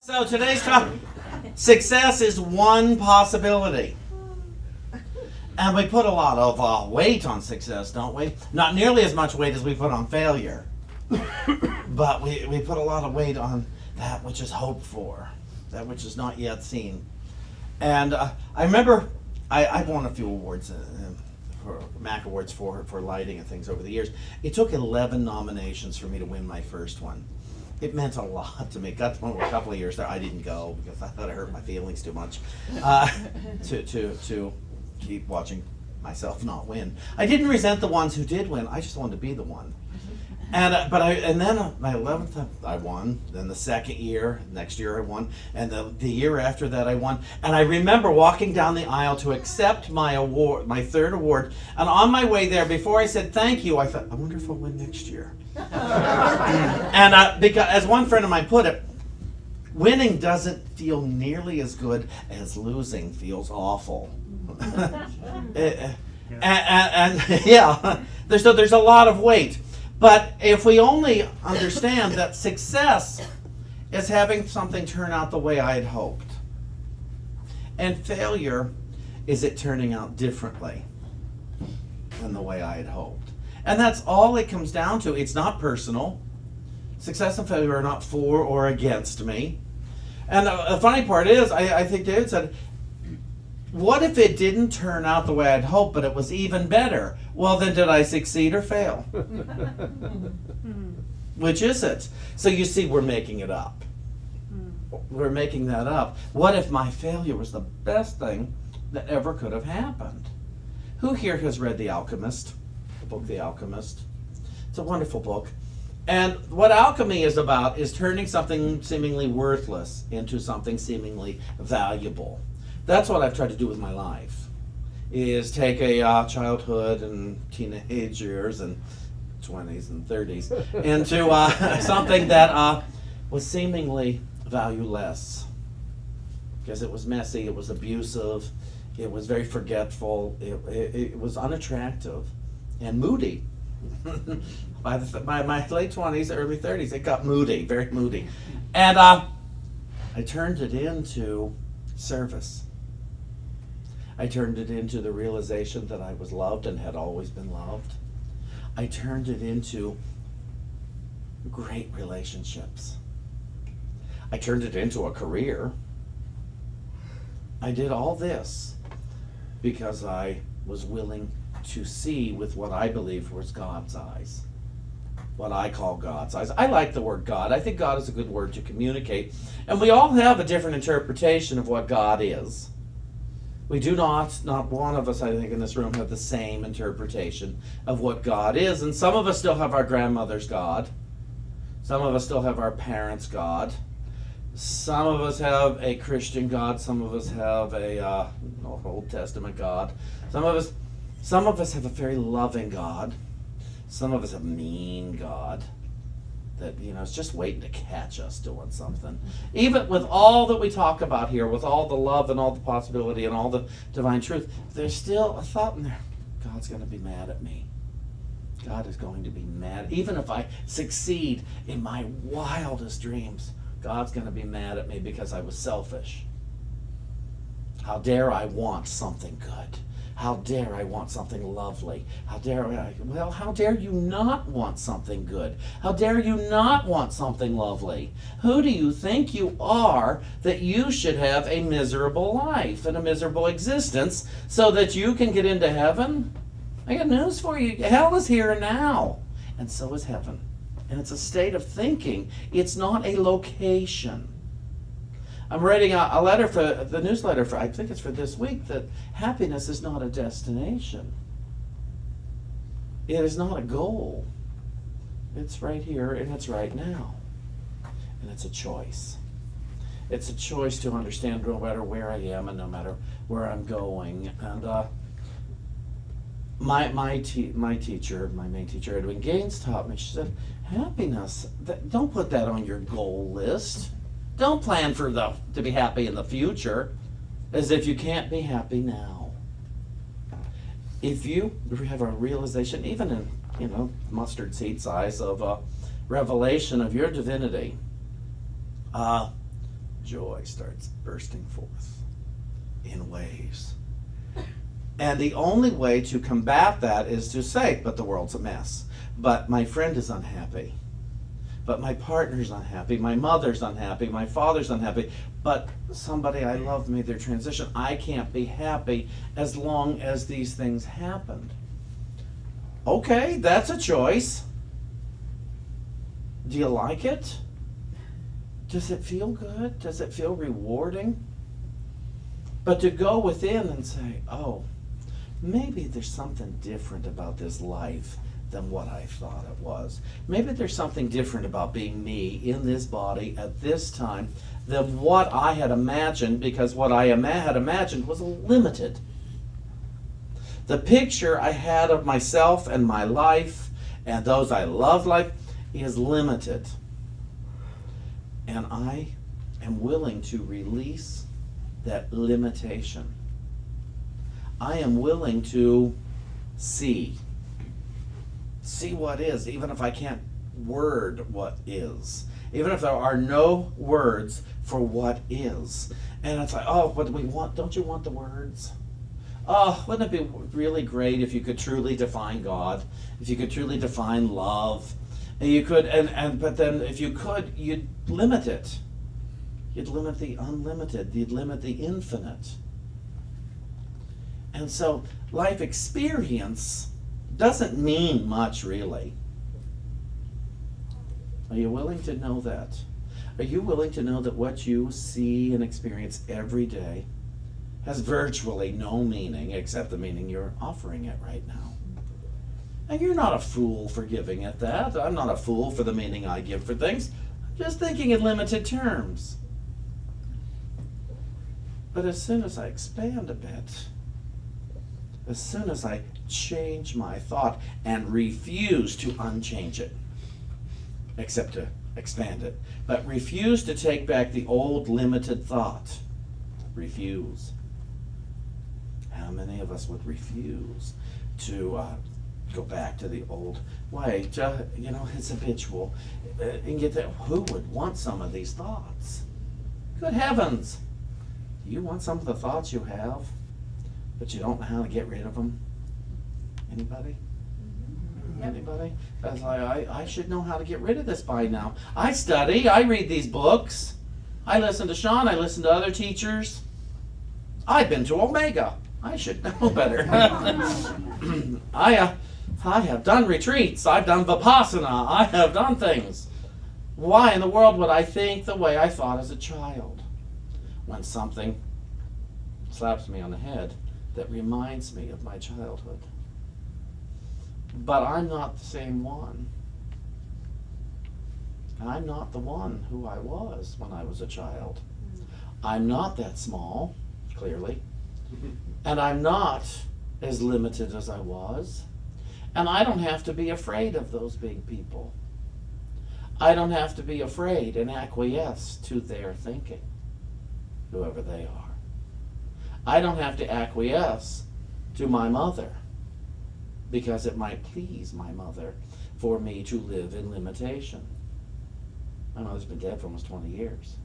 So today's topic, success is one possibility. And we put a lot of weight on success, don't we? Not nearly as much weight as we put on failure. But we put a lot of weight on that which is hoped for, that which is not yet seen. And I remember I've won a few awards, for MAC awards for lighting and things over the years. It took 11 nominations for me to win my first one. It meant a lot to me. Got to the point where a couple of years there I didn't go because I thought it hurt my feelings too much to keep watching myself not win. I didn't resent the ones who did win. I just wanted to be the one. And then my 11th I won. Then the second year, next year I won, and the year after that I won. And I remember walking down the aisle to accept my award, my third award. And on my way there, before I said thank you, I thought, I wonder if I'll win next year. And because, as one friend of mine put it, winning doesn't feel nearly as good as losing feels awful. and yeah, there's a lot of weight. But if we only understand that success is having something turn out the way I had hoped, and failure is it turning out differently than the way I had hoped. And that's all it comes down to. It's not personal. Success and failure are not for or against me. And the funny part is, I think David said, what if it didn't turn out the way I'd hoped, but it was even better? Well, then did I succeed or fail? Which is it? So you see, we're making it up. We're making that up. What if my failure was the best thing that ever could have happened? Who here has read The Alchemist? The book The Alchemist. It's a wonderful book. And what alchemy is about is turning something seemingly worthless into something seemingly valuable. That's what I've tried to do with my life, is take a childhood and teenage years and 20s and 30s into something that was seemingly valueless. Because it was messy, it was abusive, it was very forgetful, it was unattractive and moody. By my late 20s, early 30s, it got moody, very moody. And I turned it into service. I turned it into the realization that I was loved and had always been loved. I turned it into great relationships. I turned it into a career. I did all this because I was willing to see with what I believe was God's eyes. What I call God's eyes. I like the word God. I think God is a good word to communicate. And we all have a different interpretation of what God is. We do not one of us, I think, in this room have the same interpretation of what God is. And some of us still have our grandmother's God. Some of us still have our parents' God. Some of us have a Christian God. Some of us have a Old Testament God. Some of us have a very loving God. Some of us have a mean God that, is just waiting to catch us doing something. Even with all that we talk about here, with all the love and all the possibility and all the divine truth, there's still a thought in there. God's going to be mad at me. God is going to be mad. Even if I succeed in my wildest dreams, God's going to be mad at me because I was selfish. How dare I want something good? How dare I want something lovely? How dare you not want something good? How dare you not want something lovely? Who do you think you are that you should have a miserable life and a miserable existence so that you can get into heaven? I got news for you. Hell is here and now, and so is heaven. And it's a state of thinking. It's not a location. I'm writing a letter for the newsletter I think it's for this week, that happiness is not a destination. It is not a goal. It's right here and it's right now. And it's a choice. It's a choice to understand no matter where I am and no matter where I'm going. And my main teacher, Edwin Gaines, taught me, she said, happiness, don't put that on your goal list. Don't plan to be happy in the future as if you can't be happy now. If you have a realization, even in mustard seed size, of a revelation of your divinity, joy starts bursting forth in waves. And the only way to combat that is to say, but the world's a mess. But my friend is unhappy. But my partner's unhappy. My mother's unhappy. My father's unhappy. But somebody I love made their transition. I can't be happy as long as these things happened. Okay, that's a choice. Do you like it? Does it feel good? Does it feel rewarding? But to go within and say, oh, maybe there's something different about this life than what I thought it was. Maybe there's something different about being me in this body at this time than what I had imagined, because what I had imagined was limited. The picture I had of myself and my life and those I loved life is limited. And I am willing to release that limitation. I am willing to see what is, even if I can't word what is, even if there are no words for what is. And it's like, oh, what do we want? Don't you want the words? Oh, wouldn't it be really great if you could truly define God, if you could truly define love, and you could, but then if you could, you'd limit it. You'd limit the unlimited. You'd limit the infinite. And so life experience doesn't mean much, really. Are you willing to know that? Are you willing to know that what you see and experience every day has virtually no meaning except the meaning you're offering it right now? And you're not a fool for giving it that. I'm not a fool for the meaning I give for things. I'm just thinking in limited terms. But as soon as I expand a bit, as soon as I change my thought and refuse to unchange it, except to expand it, but refuse to take back the old limited thought, refuse. How many of us would refuse to go back to the old way? It's habitual. And get that. Who would want some of these thoughts? Good heavens! Do you want some of the thoughts you have, but you don't know how to get rid of them? Anybody? Anybody? That's like, I should know how to get rid of this by now. I study, I read these books, I listen to Shawn, I listen to other teachers. I've been to Omega. I should know better. I have done retreats, I've done Vipassana, I have done things. Why in the world would I think the way I thought as a child when something slaps me on the head that reminds me of my childhood? But I'm not the same one. I'm not the one who I was when I was a child. I'm not that small, clearly. And I'm not as limited as I was. And I don't have to be afraid of those big people. I don't have to be afraid and acquiesce to their thinking, whoever they are. I don't have to acquiesce to my mother, because it might please my mother for me to live in limitation. My mother's been dead for almost 20 years.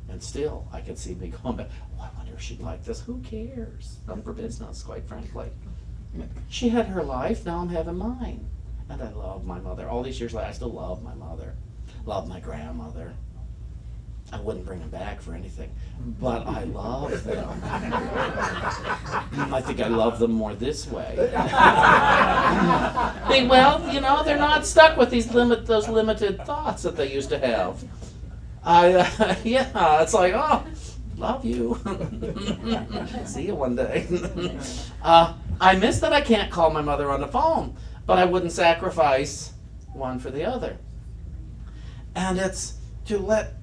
And still, I can see me going back, oh, I wonder if she'd like this. Who cares? None of her business, quite frankly. She had her life, now I'm having mine. And I love my mother. All these years later, I still love my mother. Love my grandmother. I wouldn't bring them back for anything, but I love them. I think I love them more this way. Well, they're not stuck with those limited thoughts that they used to have. It's like, oh, love you. See you one day. I miss that I can't call my mother on the phone, but I wouldn't sacrifice one for the other. And it's to let,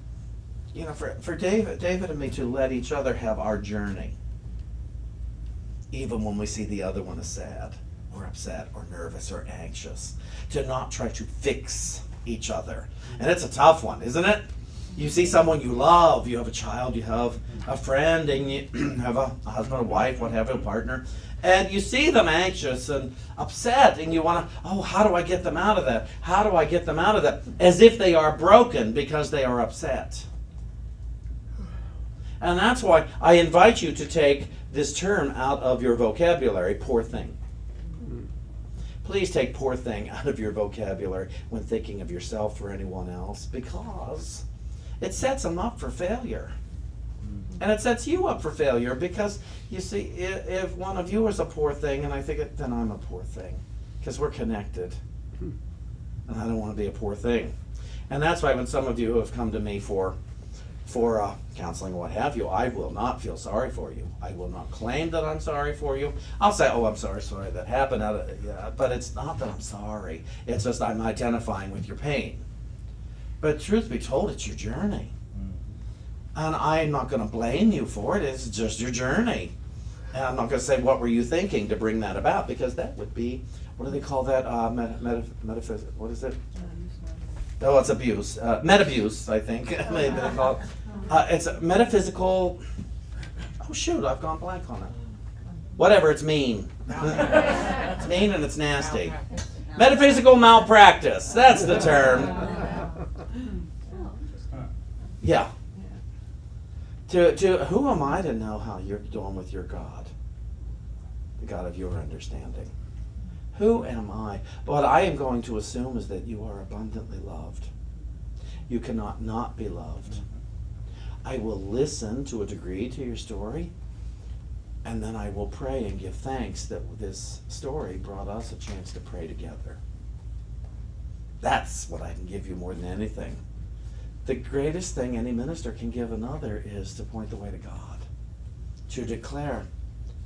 for David and me, to let each other have our journey, even when we see the other one is sad or upset or nervous or anxious, to not try to fix each other. And it's a tough one, isn't it? You see someone you love, you have a child, you have a friend, and you have a husband, a wife, whatever, a partner, and you see them anxious and upset, and you want to, oh, how do I get them out of that? How do I get them out of that? As if they are broken because they are upset. And that's why I invite you to take this term out of your vocabulary, poor thing. Please take poor thing out of your vocabulary when thinking of yourself or anyone else, because it sets them up for failure. And it sets you up for failure because, you see, if one of you is a poor thing and I think it, then I'm a poor thing, because we're connected. And I don't want to be a poor thing. And that's why when some of you have come to me for counseling or what have you, I will not feel sorry for you. I will not claim that I'm sorry for you. I'll say, oh, I'm sorry that happened. But it's not that I'm sorry. It's just I'm identifying with your pain. But truth be told, it's your journey. And I'm not going to blame you for it. It's just your journey. And I'm not going to say, what were you thinking to bring that about? Because that would be, what do they call that? Metaphysics. What is it? Oh, it's abuse. Metabuse, I think. Maybe they call it. It's a metaphysical. Oh, shoot, I've gone blank on it. Whatever, it's mean. It's mean and it's nasty. Metaphysical malpractice. That's the term. Yeah. Who am I to know how you're doing with your God? The God of your understanding. Who am I? What I am going to assume is that you are abundantly loved. You cannot not be loved. I will listen to a degree to your story, and then I will pray and give thanks that this story brought us a chance to pray together. That's what I can give you more than anything. The greatest thing any minister can give another is to point the way to God, to declare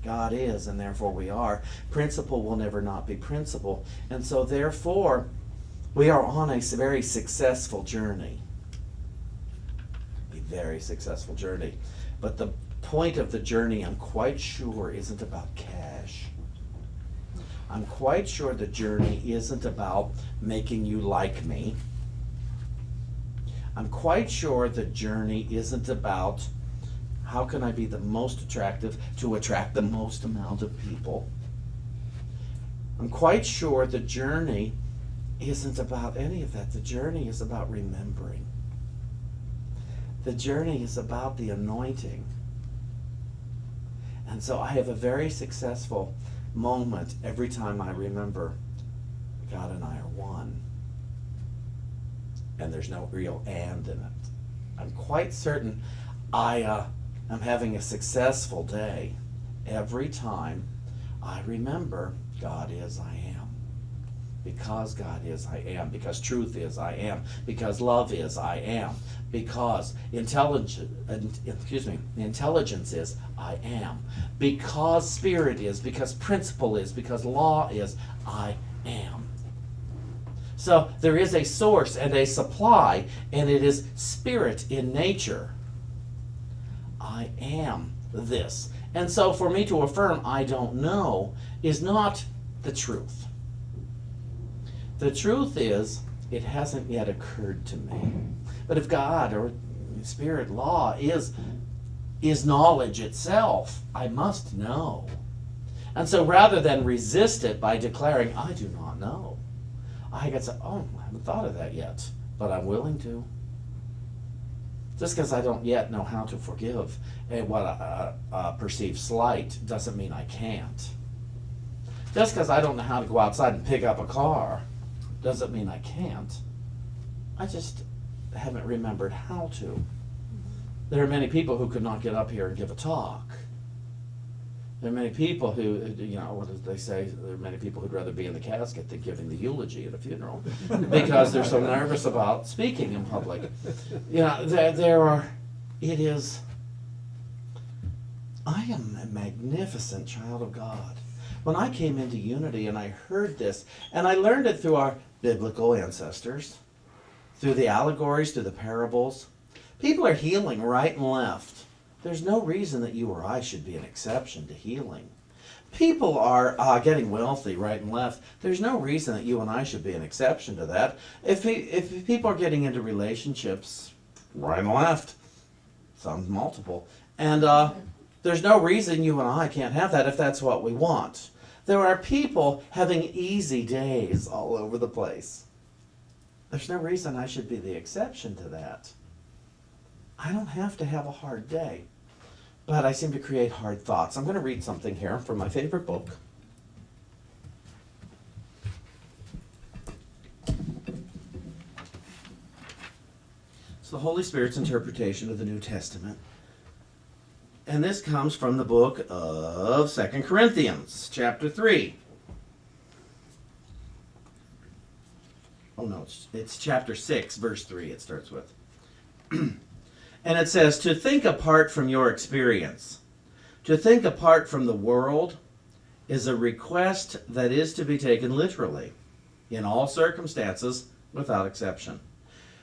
God is, and therefore we are. Principle will never not be principle. And so therefore, we are on a very successful journey. A very successful journey. But the point of the journey, I'm quite sure, isn't about cash. I'm quite sure the journey isn't about making you like me. I'm quite sure the journey isn't about how can I be the most attractive to attract the most amount of people. I'm quite sure the journey isn't about any of that. The journey is about remembering. The journey is about the anointing. And so I have a very successful moment every time I remember God and I are one. And there's no real and in it. I'm quite certain I'm having a successful day every time I remember God is I am. Because God is I am. Because truth is I am. Because love is I am. Because intelligence is I am. Because spirit is. Because principle is. Because law is I am. So there is a source and a supply, and it is spirit in nature. I am this. And so for me to affirm I don't know is not the truth. The truth is it hasn't yet occurred to me. But if God or spirit law is knowledge itself, I must know. And so rather than resist it by declaring I do not know, I can say, oh, I haven't thought of that yet, but I'm willing to. Just because I don't yet know how to forgive what a perceived slight doesn't mean I can't. Just because I don't know how to go outside and pick up a car doesn't mean I can't. I just haven't remembered how to. There are many people who could not get up here and give a talk. There are many people who, what did they say? There are many people who'd rather be in the casket than giving the eulogy at a funeral because they're so nervous about speaking in public. I am a magnificent child of God. When I came into unity and I heard this, and I learned it through our biblical ancestors, through the allegories, through the parables, people are healing right and left. There's no reason that you or I should be an exception to healing. People are getting wealthy right and left. There's no reason that you and I should be an exception to that. If people are getting into relationships right and left, some multiple, and there's no reason you and I can't have that if that's what we want. There are people having easy days all over the place. There's no reason I should be the exception to that. I don't have to have a hard day. but I seem to create hard thoughts. I'm going to read something here from my favorite book. It's the Holy Spirit's interpretation of the New Testament. And this comes from the book of 2 Corinthians, chapter 3. Oh no, it's chapter 6, verse 3 it starts with. And it says, to think apart from your experience, to think apart from the world, is a request that is to be taken literally, in all circumstances, without exception.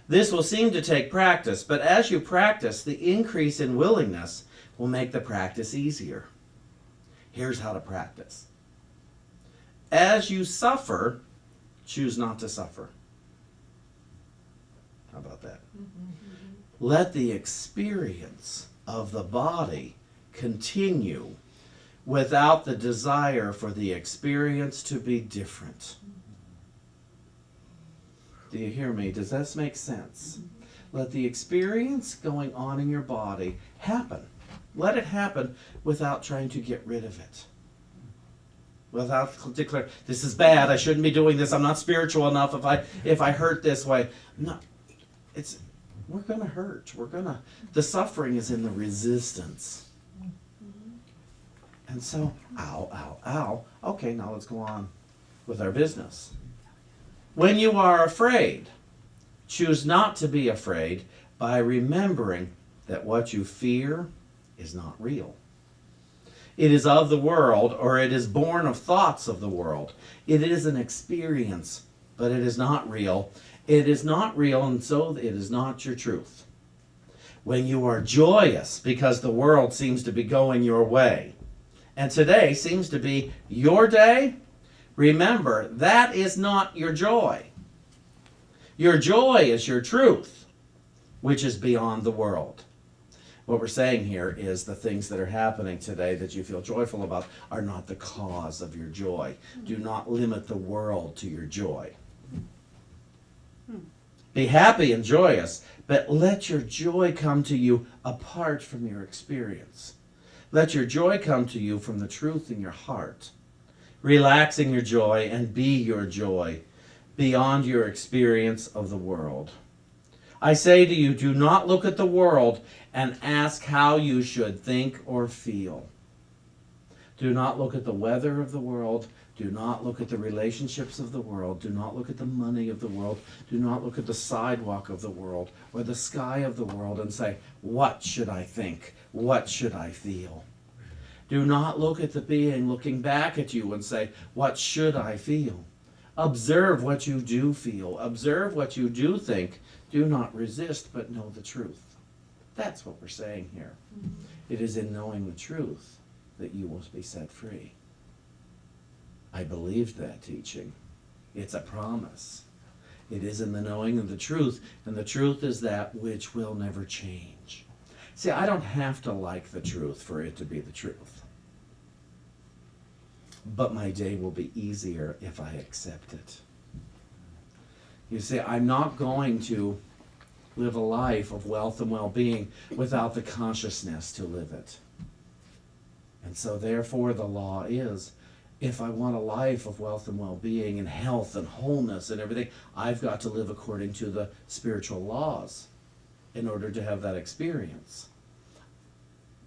This will seem to take practice, but as you practice, the increase in willingness will make the practice easier. Here's how to practice. As you suffer, choose not to suffer. How about that? Let the experience of the body continue without the desire for the experience to be different. Do you hear me? Does this make sense? Let the experience going on in your body happen. Let it happen without trying to get rid of it. Without declaring, this is bad, I shouldn't be doing this, I'm not spiritual enough if I hurt this way. No, we're going to hurt. The suffering is in the resistance. And so, ow, ow, ow. Okay, now let's go on with our business. When you are afraid, choose not to be afraid by remembering that what you fear is not real. It is of the world, or it is born of thoughts of the world. It is an experience, but it is not real. It is not real, and so it is not your truth. When you are joyous because the world seems to be going your way, and today seems to be your day, remember that is not your joy. Your joy is your truth, which is beyond the world. What we're saying here is the things that are happening today that you feel joyful about are not the cause of your joy. Do not limit the world to your joy. Be happy and joyous, but let your joy come to you apart from your experience. Let your joy come to you from the truth in your heart. Relaxing your joy and be your joy beyond your experience of the world. I say to you, do not look at the world and ask how you should think or feel. Do not look at the weather of the world. Do not look at the relationships of the world. Do not look at the money of the world. Do not look at the sidewalk of the world or the sky of the world and say, what should I think? What should I feel? Do not look at the being looking back at you and say, what should I feel? Observe what you do feel. Observe what you do think. Do not resist, but know the truth. That's what we're saying here. It is in knowing the truth that you will be set free. I believed that teaching. It's a promise. It is in the knowing of the truth, and the truth is that which will never change. See, I don't have to like the truth for it to be the truth. But my day will be easier if I accept it. You see, I'm not going to live a life of wealth and well-being without the consciousness to live it. And so therefore the law is, if I want a life of wealth and well-being and health and wholeness and everything, I've got to live according to the spiritual laws in order to have that experience.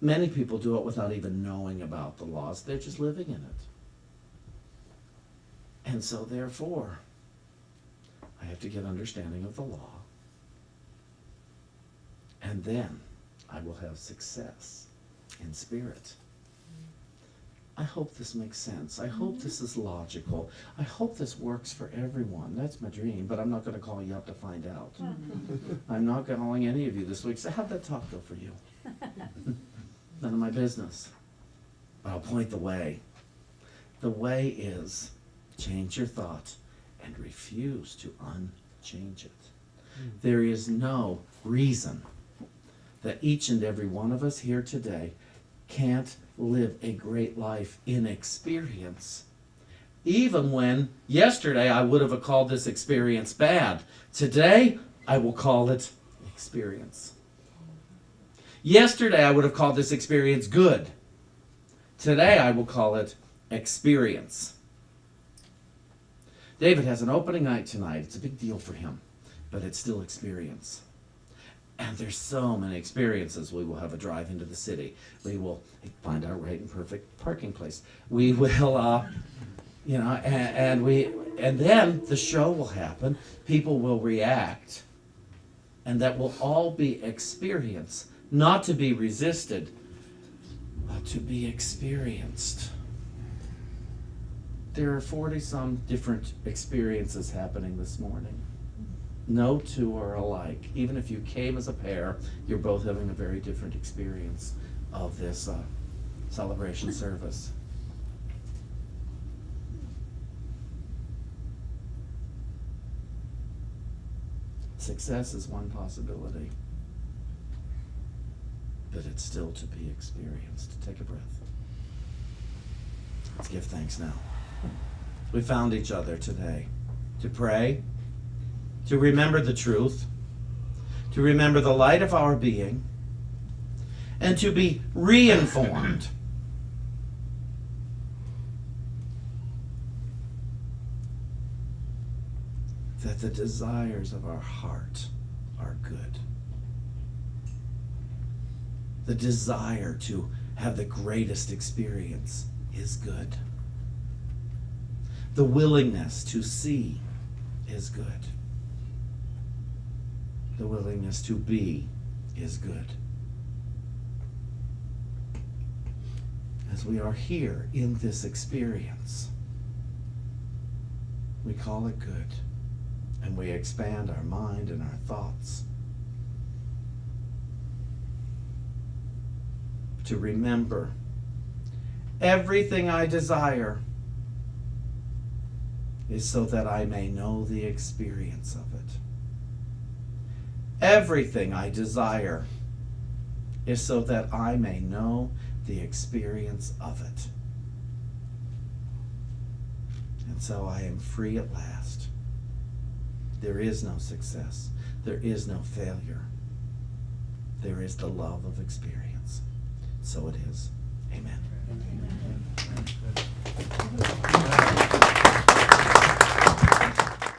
Many people do it without even knowing about the laws. They're just living in it. And so therefore, I have to get understanding of the law. And then I will have success in spirit. I hope this makes sense. I hope this is logical. I hope this works for everyone. That's my dream, but I'm not going to call you up to find out. I'm not calling any of you this week. So how'd that talk go for you? None of my business. But I'll point the way. The way is change your thought and refuse to unchange it. There is no reason that each and every one of us here today can't live a great life in experience. Even when yesterday I would have called this experience bad, today I will call it experience. Yesterday I would have called this experience good. Today I will call it experience. David has an opening night tonight. It's a big deal for him, but it's still experience. And there's so many experiences. We will have a drive into the city. We will find our right and perfect parking place. We will, and then the show will happen. People will react, and that will all be experience, not to be resisted, but to be experienced. There are 40-some different experiences happening this morning. No two are alike. Even if you came as a pair, you're both having a very different experience of this celebration service. Success is one possibility, but it's still to be experienced. Take a breath. Let's give thanks now. We found each other today to pray, to remember the truth, to remember the light of our being, and to be re-informed. That the desires of our heart are good. The desire to have the greatest experience is good. The willingness to see is good. The willingness to be is good. As we are here in this experience, we call it good, and we expand our mind and our thoughts to remember everything I desire is so that I may know the experience of it. Everything I desire is so that I may know the experience of it. And so I am free at last. There is no success. There is no failure. There is the love of experience. So it is. Amen. Amen.